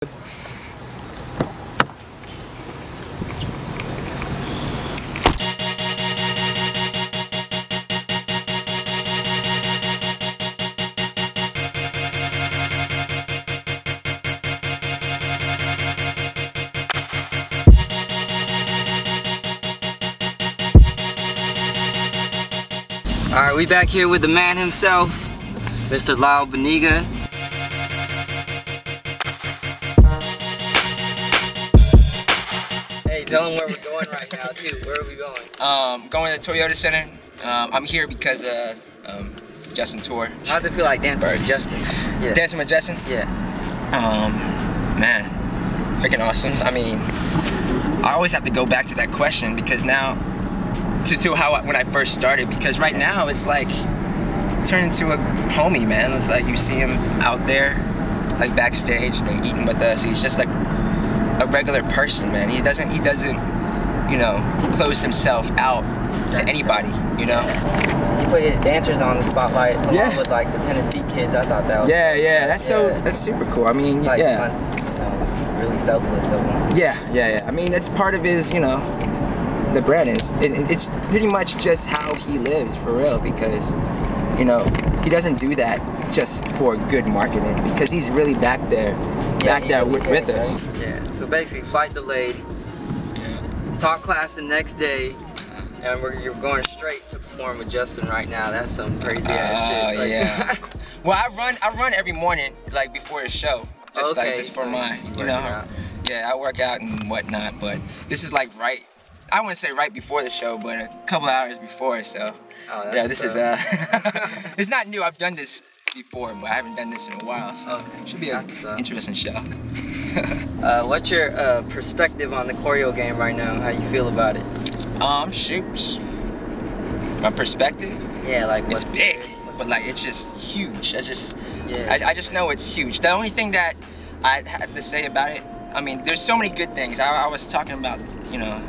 Alright, we back here with the man himself, Mr. Lyle Beniga. Hey, tell him where we're going right now too. Where are we going? Going to the Toyota Center. I'm here because Justin tour. How does it feel like dancing with Justin? Yeah. Dancing with Justin? Yeah. Man, freaking awesome. I mean, I always have to go back to that question because now, to how when I first started, because right now it's like turned into a homie, man. It's like you see him out there, like backstage, and eating with us. He's just like a regular person, man. He doesn't, you know, close himself out to anybody, you know. He put his dancers on the spotlight along with like the Tennessee kids. I thought that was that's super cool. I mean, it's like, you know, really selfless of him. Yeah. I mean, it's part of his, you know, the brand is, it's pretty much just how he lives for real, because, you know, he doesn't do that just for good marketing, because he's really back there with us. Right? Yeah, so basically flight delayed, talk class the next day, and you're going straight to perform with Justin right now. That's some crazy ass shit. Like, yeah. Well, I run every morning, like before the show, just for my, you know, yeah, I work out and whatnot, but this is like I wouldn't say right before the show, but a couple hours before, so yeah, this is it's not new. I've done this before, but I haven't done this in a while, so it should be an interesting show. What's your perspective on the choreo game right now? How you feel about it? Shoot, my perspective? Yeah, like it's big, but like it's just huge. I just know it's huge. The only thing that I had to say about it, I mean, there's so many good things. I was talking about, you know,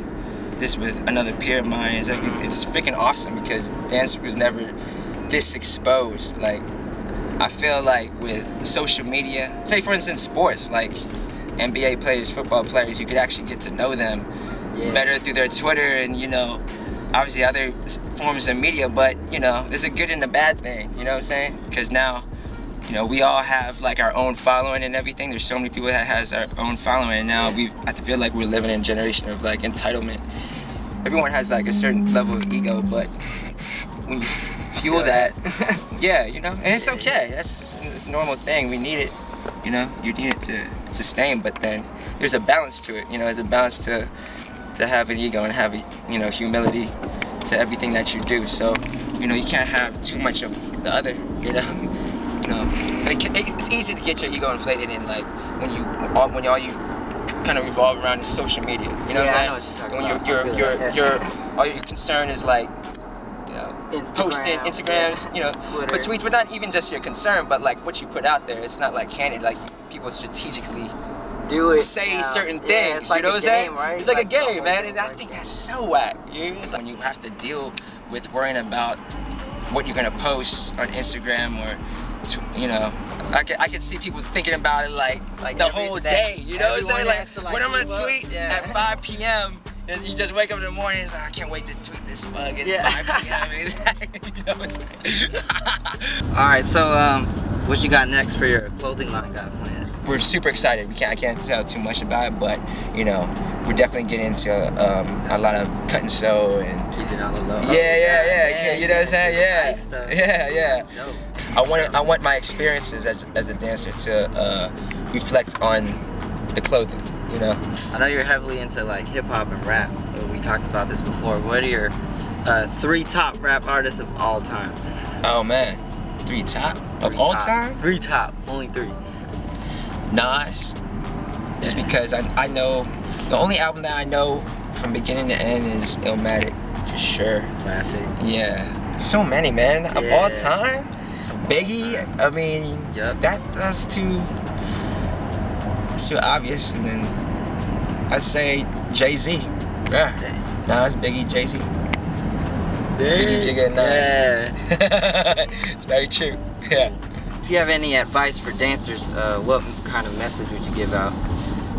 this with another peer of mine. It's like, it's freaking awesome because dance was never this exposed. Like, I feel like with social media, say for instance sports, like NBA players, football players, you could actually get to know them better through their Twitter and, you know, obviously other forms of media, but, you know, there's a good and a bad thing, you know what I'm saying? Because now, you know, we all have like our own following and everything. There's so many people that has our own following, and now I feel like we're living in a generation of like entitlement. Everyone has like a certain level of ego, but when you fuel that, yeah, you know, and it's okay. It's a normal thing. We need it, you know. You need it to sustain, but then there's a balance to it. You know, there's a balance to have an ego and have, you know, humility to everything that you do. So, you know, you can't have too much of the other, you know. You know, it's easy to get your ego inflated in, like when all you kind of revolve around is social media. You know what I'm saying? When all your concern is like, you know, posting Instagrams, you know, Twitter. But tweets, but not even just your concern, but like what you put out there. It's not like candid, like people strategically say certain things. Like, you know what I'm saying? Right? It's like a game, man, and I think that's so whack. You know? It's like when you have to deal with worrying about what you're gonna post on Instagram or, you know, I could see people thinking about it like the whole day, you know what I'm saying? Like, when I'm gonna tweet at 5 p.m. is you just wake up in the morning and it's like, I can't wait to tweet this bug at 5 p.m. You know what I'm saying? Alright, so what you got next for your clothing line got planned? We're super excited. I can't tell too much about it, but, you know, we're definitely getting into a lot of cut and sew and keep it on the low. Yeah, you know what I'm saying? Nice stuff. Yeah. That's dope. I want my experiences as a dancer to reflect on the clothing, you know. I know you're heavily into like hip hop and rap. We talked about this before. What are your 3 top rap artists of all time? Oh man, 3 top of all time? 3 top, only 3. Nas, just because I know the only album that I know from beginning to end is Illmatic for sure. Classic. Yeah, so many, man, of all time. Biggie, I mean, that's too obvious. And then I'd say Jay-Z. Yeah. Nas, Biggie, Jay-Z. Biggie, Jigga, Nas. Yeah. It's very true. Yeah. if you have any advice for dancers, what kind of message would you give out,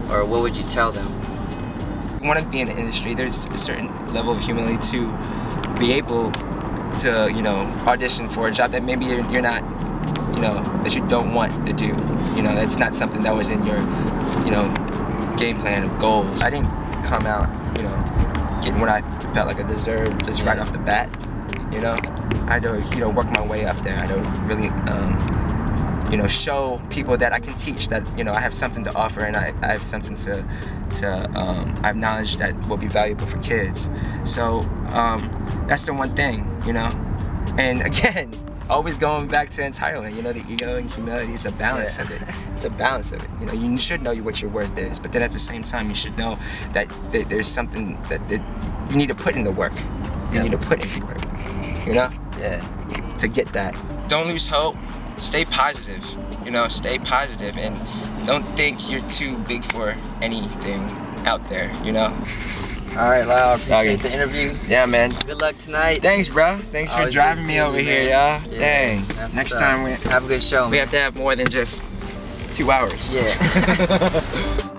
or what would you tell them? If you want to be in the industry, there's a certain level of humility to be able to, you know, audition for a job that maybe you're not, you know, that you don't want to do. You know, that's not something that was in your, you know, game plan of goals. I didn't come out, you know, getting what I felt like I deserved just right off the bat. You know, I had to, you know, work my way up there. I had to really, you know, show people that I can teach, that, you know, I have something to offer, and I have something to I have knowledge that will be valuable for kids. So that's the one thing, you know. And again, always going back to entitlement, you know, the ego and humility is a balance of it. It's a balance of it. You know, you should know what your worth is, but then at the same time, you should know that there's something that you need to put in the work. You need to put in the work, you know? Yeah. To get that. Don't lose hope. Stay positive, you know, stay positive, and don't think you're too big for anything out there, you know? Alright, Lyle, I appreciate the interview. Yeah, man. Good luck tonight. Thanks, bro. Thanks for driving me over here, y'all. Dang. Next time we have a good show, man. We have to have more than just 2 hours. Yeah.